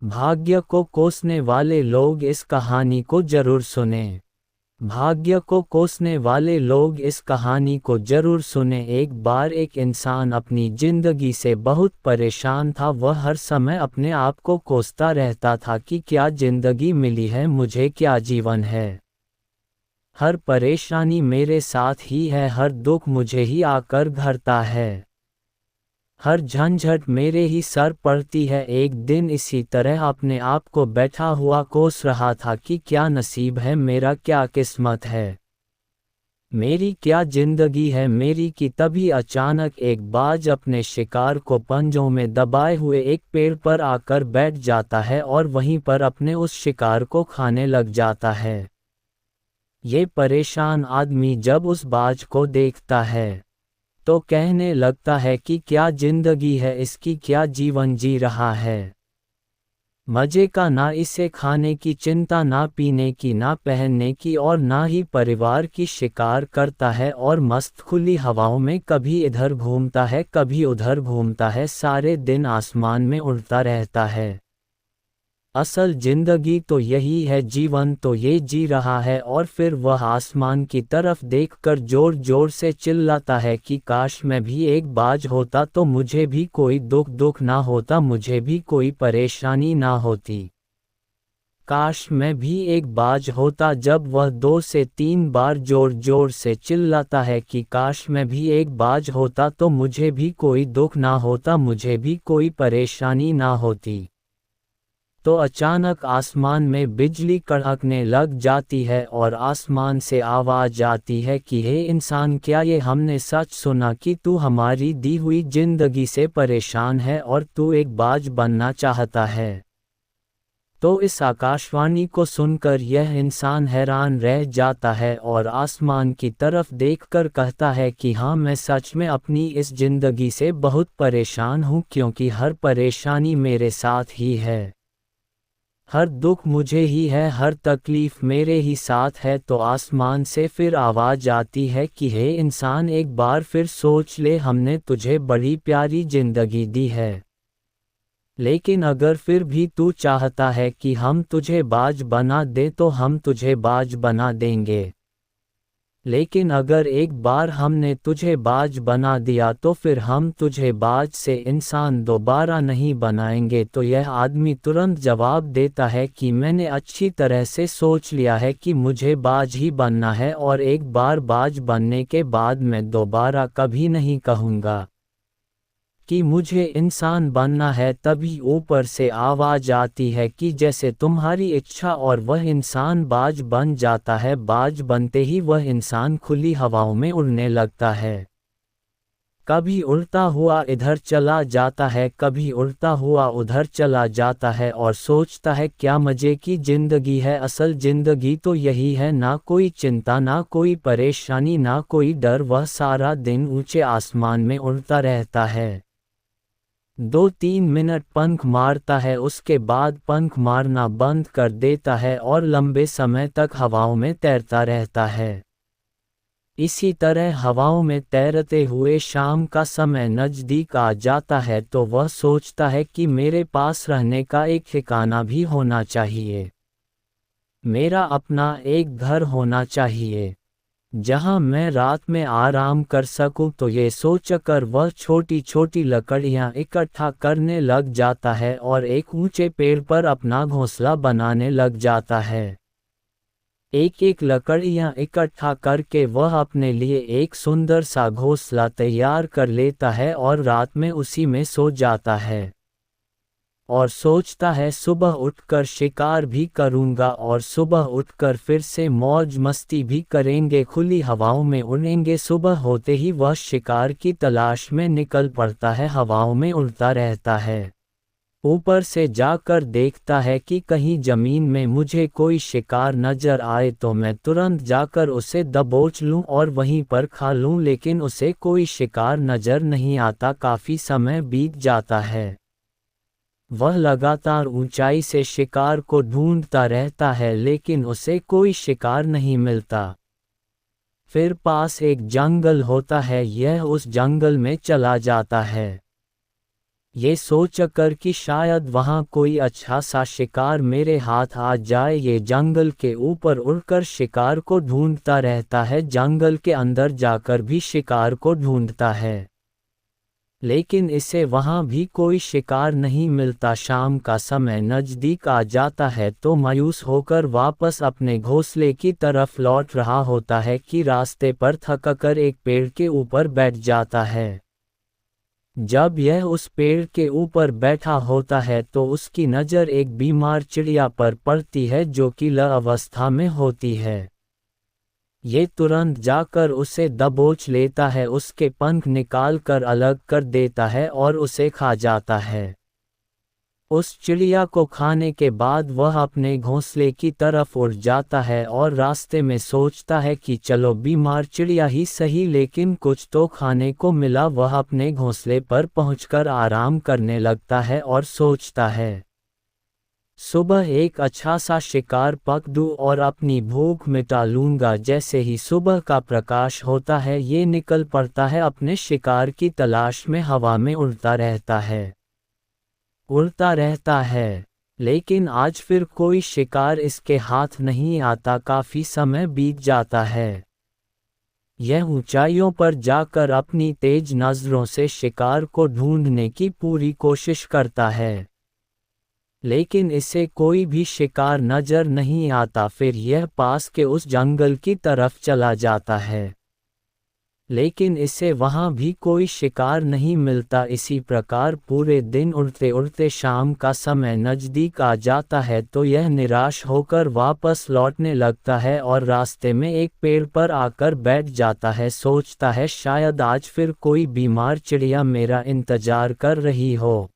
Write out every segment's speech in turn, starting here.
भाग्य को कोसने वाले लोग इस कहानी को जरूर सुनें। भाग्य को कोसने वाले लोग इस कहानी को जरूर सुने। एक बार एक इंसान अपनी जिंदगी से बहुत परेशान था। वह हर समय अपने आप को कोसता रहता था कि क्या जिंदगी मिली है मुझे, क्या जीवन है। हर परेशानी मेरे साथ ही है, हर दुख मुझे ही आकर घरता है, हर झंझट मेरे ही सर पड़ती है। एक दिन इसी तरह अपने आप को बैठा हुआ कोस रहा था कि क्या नसीब है मेरा, क्या किस्मत है, मेरी क्या जिंदगी है मेरी की। तभी अचानक एक बाज अपने शिकार को पंजों में दबाए हुए एक पेड़ पर आकर बैठ जाता है और वहीं पर अपने उस शिकार को खाने लग जाता है। ये परेशान आदमी जब उस बाज को देखता है तो कहने लगता है कि क्या जिंदगी है इसकी, क्या जीवन जी रहा है। मजे का ना इसे खाने की चिंता, ना पीने की, ना पहनने की और ना ही परिवार की। शिकार करता है और मस्त खुली हवाओं में कभी इधर घूमता है कभी उधर घूमता है, सारे दिन आसमान में उड़ता रहता है। असल जिंदगी तो यही है, जीवन तो ये जी रहा है। और फिर वह आसमान की तरफ देखकर जोर जोर से चिल्लाता है कि काश मैं भी एक बाज होता तो मुझे भी कोई दुख ना होता, मुझे भी कोई परेशानी ना होती। काश मैं भी एक बाज होता। जब वह 2 से 3 बार जोर जोर से चिल्लाता है कि काश मैं भी एक बाज होता तो मुझे भी कोई दुख ना होता, मुझे भी कोई परेशानी ना होती, तो अचानक आसमान में बिजली कड़कने लग जाती है और आसमान से आवाज आती है कि हे इंसान, क्या ये हमने सच सुना कि तू हमारी दी हुई जिंदगी से परेशान है और तू एक बाज बनना चाहता है। तो इस आकाशवाणी को सुनकर यह इंसान हैरान रह जाता है और आसमान की तरफ देखकर कहता है कि हाँ, मैं सच में अपनी इस जिंदगी से बहुत परेशान हूँ, क्योंकि हर परेशानी मेरे साथ ही है, हर दुख मुझे ही है, हर तकलीफ मेरे ही साथ है। तो आसमान से फिर आवाज आती है कि हे इंसान, एक बार फिर सोच ले, हमने तुझे बड़ी प्यारी जिंदगी दी है, लेकिन अगर फिर भी तू चाहता है कि हम तुझे बाज बना दे तो हम तुझे बाज बना देंगे, लेकिन अगर एक बार हमने तुझे बाज बना दिया तो फिर हम तुझे बाज से इंसान दोबारा नहीं बनाएंगे। तो यह आदमी तुरंत जवाब देता है कि मैंने अच्छी तरह से सोच लिया है कि मुझे बाज ही बनना है और एक बार बाज बनने के बाद मैं दोबारा कभी नहीं कहूँगा कि मुझे इंसान बनना है। तभी ऊपर से आवाज आती है कि जैसे तुम्हारी इच्छा, और वह इंसान बाज बन जाता है। बाज बनते ही वह इंसान खुली हवाओं में उड़ने लगता है, कभी उड़ता हुआ इधर चला जाता है, कभी उड़ता हुआ उधर चला जाता है और सोचता है क्या मजे की जिंदगी है। असल जिंदगी तो यही है, ना कोई चिंता, ना कोई परेशानी, ना कोई डर। वह सारा दिन ऊंचे आसमान में उड़ता रहता है, 2-3 मिनट पंख मारता है, उसके बाद पंख मारना बंद कर देता है और लंबे समय तक हवाओं में तैरता रहता है। इसी तरह हवाओं में तैरते हुए शाम का समय नज़दीक आ जाता है तो वह सोचता है कि मेरे पास रहने का एक ठिकाना भी होना चाहिए, मेरा अपना एक घर होना चाहिए जहां मैं रात में आराम कर सकूं। तो ये सोचकर वह छोटी छोटी लकड़ियां इकट्ठा करने लग जाता है और एक ऊंचे पेड़ पर अपना घोंसला बनाने लग जाता है। एक एक लकड़ियां इकट्ठा करके वह अपने लिए एक सुंदर सा घोंसला तैयार कर लेता है और रात में उसी में सो जाता है और सोचता है सुबह उठकर शिकार भी करूंगा और सुबह उठकर फिर से मौज मस्ती भी करेंगे, खुली हवाओं में उड़ेंगे। सुबह होते ही वह शिकार की तलाश में निकल पड़ता है, हवाओं में उड़ता रहता है, ऊपर से जाकर देखता है कि कहीं जमीन में मुझे कोई शिकार नजर आए तो मैं तुरंत जाकर उसे दबोच लूं और वहीं पर खा लूं, लेकिन उसे कोई शिकार नजर नहीं आता। काफी समय बीत जाता है, वह लगातार ऊंचाई से शिकार को ढूंढता रहता है लेकिन उसे कोई शिकार नहीं मिलता। फिर पास एक जंगल होता है, यह उस जंगल में चला जाता है। ये सोचकर कि शायद वहाँ कोई अच्छा सा शिकार मेरे हाथ आ जाए, ये जंगल के ऊपर उड़कर शिकार को ढूंढता रहता है, जंगल के अंदर जाकर भी शिकार को ढूंढता है, लेकिन इसे वहाँ भी कोई शिकार नहीं मिलता। शाम का समय नज़दीक आ जाता है तो मायूस होकर वापस अपने घोंसले की तरफ लौट रहा होता है कि रास्ते पर थककर एक पेड़ के ऊपर बैठ जाता है। जब यह उस पेड़ के ऊपर बैठा होता है तो उसकी नज़र एक बीमार चिड़िया पर पड़ती है जो कि ल अवस्था में होती है। ये तुरंत जाकर उसे दबोच लेता है, उसके पंख निकाल कर अलग कर देता है और उसे खा जाता है। उस चिड़िया को खाने के बाद वह अपने घोंसले की तरफ उड़ जाता है और रास्ते में सोचता है कि चलो बीमार चिड़िया ही सही, लेकिन कुछ तो खाने को मिला। वह अपने घोंसले पर पहुंचकर आराम करने लगता है और सोचता है सुबह एक अच्छा सा शिकार पकड़ूं और अपनी भूख मिटा लूंगा। जैसे ही सुबह का प्रकाश होता है ये निकल पड़ता है अपने शिकार की तलाश में, हवा में उड़ता रहता है, लेकिन आज फिर कोई शिकार इसके हाथ नहीं आता। काफ़ी समय बीत जाता है। यह ऊंचाइयों पर जाकर अपनी तेज नज़रों से शिकार को ढूंढने की पूरी कोशिश करता है, लेकिन इसे कोई भी शिकार नज़र नहीं आता। फिर यह पास के उस जंगल की तरफ चला जाता है, लेकिन इसे वहाँ भी कोई शिकार नहीं मिलता। इसी प्रकार पूरे दिन उड़ते उड़ते शाम का समय नज़दीक आ जाता है तो यह निराश होकर वापस लौटने लगता है और रास्ते में एक पेड़ पर आकर बैठ जाता है। सोचता है शायद आज फिर कोई बीमार चिड़िया मेरा इंतजार कर रही हो,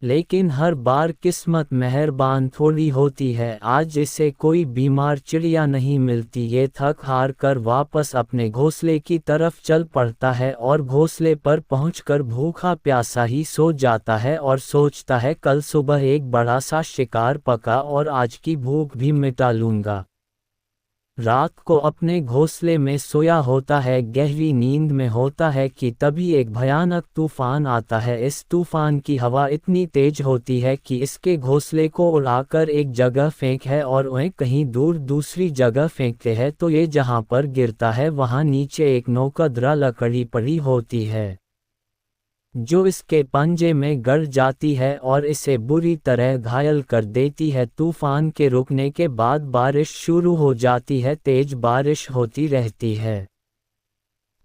लेकिन हर बार किस्मत मेहरबान थोड़ी होती है। आज इसे कोई बीमार चिड़िया नहीं मिलती। ये थक हार कर वापस अपने घोंसले की तरफ चल पड़ता है और घोंसले पर पहुंचकर भूखा प्यासा ही सो जाता है और सोचता है कल सुबह एक बड़ा सा शिकार पका और आज की भूख भी मिटा लूंगा। रात को अपने घोंसले में सोया होता है, गहरी नींद में होता है कि तभी एक भयानक तूफान आता है। इस तूफान की हवा इतनी तेज होती है कि इसके घोंसले को उड़ाकर एक जगह फेंक है और वह कहीं दूर दूसरी जगह फेंकते हैं तो ये जहाँ पर गिरता है वहाँ नीचे एक नोकदरा लकड़ी पड़ी होती है जो इसके पंजे में गड़ जाती है और इसे बुरी तरह घायल कर देती है। तूफान के रुकने के बाद बारिश शुरू हो जाती है, तेज बारिश होती रहती है,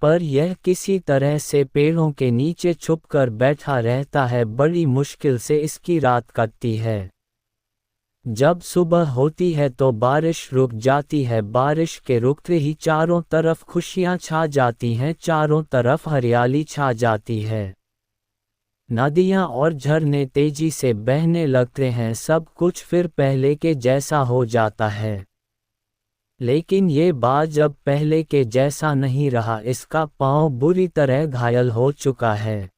पर यह किसी तरह से पेड़ों के नीचे छुपकर बैठा रहता है। बड़ी मुश्किल से इसकी रात कटती है। जब सुबह होती है तो बारिश रुक जाती है। बारिश के रुकते ही चारों तरफ खुशियां छा जाती हैं, चारों तरफ हरियाली छा जाती है। नदियाँ और झरने तेजी से बहने लगते हैं, सब कुछ फिर पहले के जैसा हो जाता है। लेकिन ये बाज अब पहले के जैसा नहीं रहा, इसका पाँव बुरी तरह घायल हो चुका है।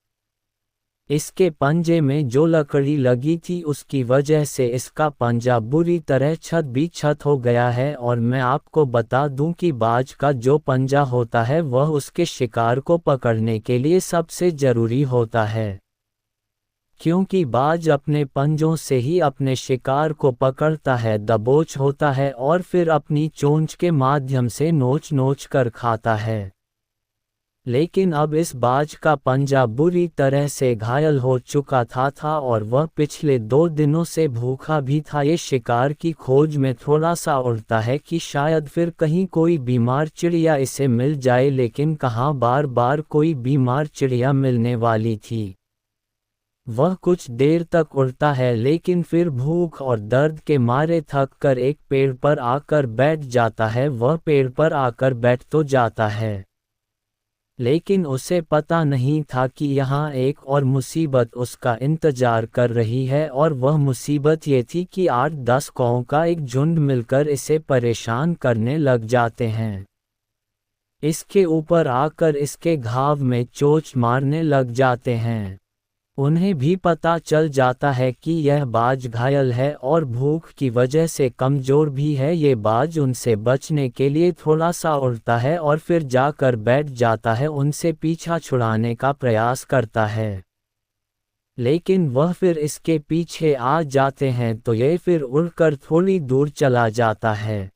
इसके पंजे में जो लकड़ी लगी थी उसकी वजह से इसका पंजा बुरी तरह क्षत हो गया है। और मैं आपको बता दूं कि बाज का जो पंजा होता है वह उसके शिकार को पकड़ने के लिए सबसे ज़रूरी होता है, क्योंकि बाज अपने पंजों से ही अपने शिकार को पकड़ता है, दबोच होता है और फिर अपनी चोंच के माध्यम से नोच नोच कर खाता है। लेकिन अब इस बाज का पंजा बुरी तरह से घायल हो चुका था और वह पिछले 2 दिनों से भूखा भी था। ये शिकार की खोज में थोड़ा सा उड़ता है कि शायद फिर कहीं कोई बीमार चिड़िया इसे मिल जाए, लेकिन कहाँ बार बार कोई बीमार चिड़िया मिलने वाली थी। वह कुछ देर तक उड़ता है लेकिन फिर भूख और दर्द के मारे थक कर एक पेड़ पर आकर बैठ जाता है। वह पेड़ पर आकर बैठ तो जाता है, लेकिन उसे पता नहीं था कि यहाँ एक और मुसीबत उसका इंतजार कर रही है, और वह मुसीबत ये थी कि 8-10 कौओं का एक झुंड मिलकर इसे परेशान करने लग जाते हैं। इसके ऊपर आकर इसके घाव में चोंच मारने लग जाते हैं। उन्हें भी पता चल जाता है कि यह बाज घायल है और भूख की वजह से कमज़ोर भी है। ये बाज उनसे बचने के लिए थोड़ा सा उड़ता है और फिर जाकर बैठ जाता है, उनसे पीछा छुड़ाने का प्रयास करता है। लेकिन वह फिर इसके पीछे आ जाते हैं तो यह फिर उड़कर थोड़ी दूर चला जाता है।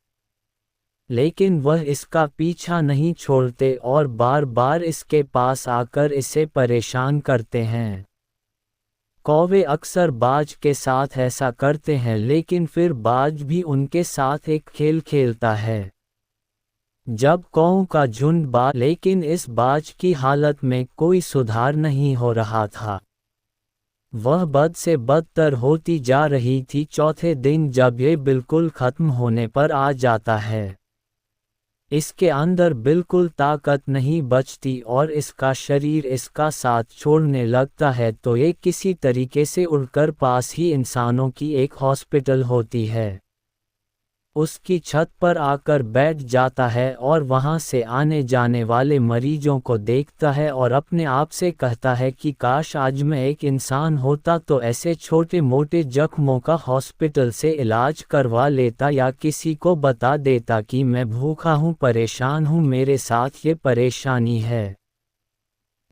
लेकिन वह इसका पीछा नहीं छोड़ते और बार बार इसके पास आकर इसे परेशान करते हैं। कौवे अक्सर बाज के साथ ऐसा करते हैं लेकिन फिर बाज भी उनके साथ एक खेल खेलता है। जब कौओं का झुंड लेकिन इस बाज की हालत में कोई सुधार नहीं हो रहा था। वह बद से बदतर होती जा रही थी। चौथे दिन जब ये बिल्कुल खत्म होने पर आ जाता है, इसके अंदर बिल्कुल ताकत नहीं बचती और इसका शरीर इसका साथ छोड़ने लगता है तो ये किसी तरीके से उड़कर पास ही इंसानों की एक हॉस्पिटल होती है उसकी छत पर आकर बैठ जाता है और वहां से आने जाने वाले मरीजों को देखता है और अपने आप से कहता है कि काश आज मैं एक इंसान होता तो ऐसे छोटे मोटे जख्मों का हॉस्पिटल से इलाज करवा लेता या किसी को बता देता कि मैं भूखा हूँ, परेशान हूँ, मेरे साथ ये परेशानी है।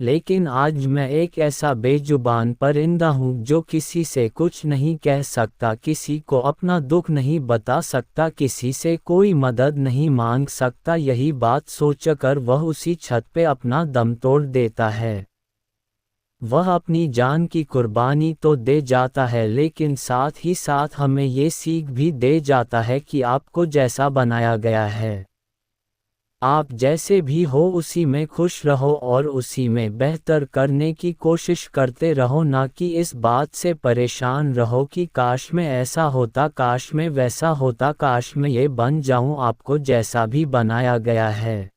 लेकिन आज मैं एक ऐसा बेजुबान परिंदा हूँ जो किसी से कुछ नहीं कह सकता, किसी को अपना दुख नहीं बता सकता, किसी से कोई मदद नहीं मांग सकता। यही बात सोचकर वह उसी छत पे अपना दम तोड़ देता है। वह अपनी जान की कुर्बानी तो दे जाता है लेकिन साथ ही साथ हमें ये सीख भी दे जाता है कि आपको जैसा बनाया गया है, आप जैसे भी हो उसी में खुश रहो और उसी में बेहतर करने की कोशिश करते रहो, ना कि इस बात से परेशान रहो कि काश में ऐसा होता, काश में वैसा होता, काश में ये बन जाऊं। आपको जैसा भी बनाया गया है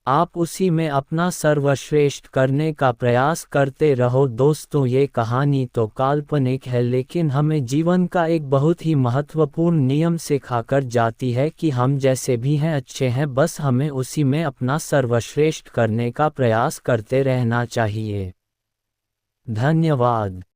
आप उसी में अपना सर्वश्रेष्ठ करने का प्रयास करते रहो। दोस्तों, ये कहानी तो काल्पनिक है लेकिन हमें जीवन का एक बहुत ही महत्वपूर्ण नियम सिखाकर जाती है कि हम जैसे भी हैं अच्छे हैं, बस हमें उसी में अपना सर्वश्रेष्ठ करने का प्रयास करते रहना चाहिए। धन्यवाद।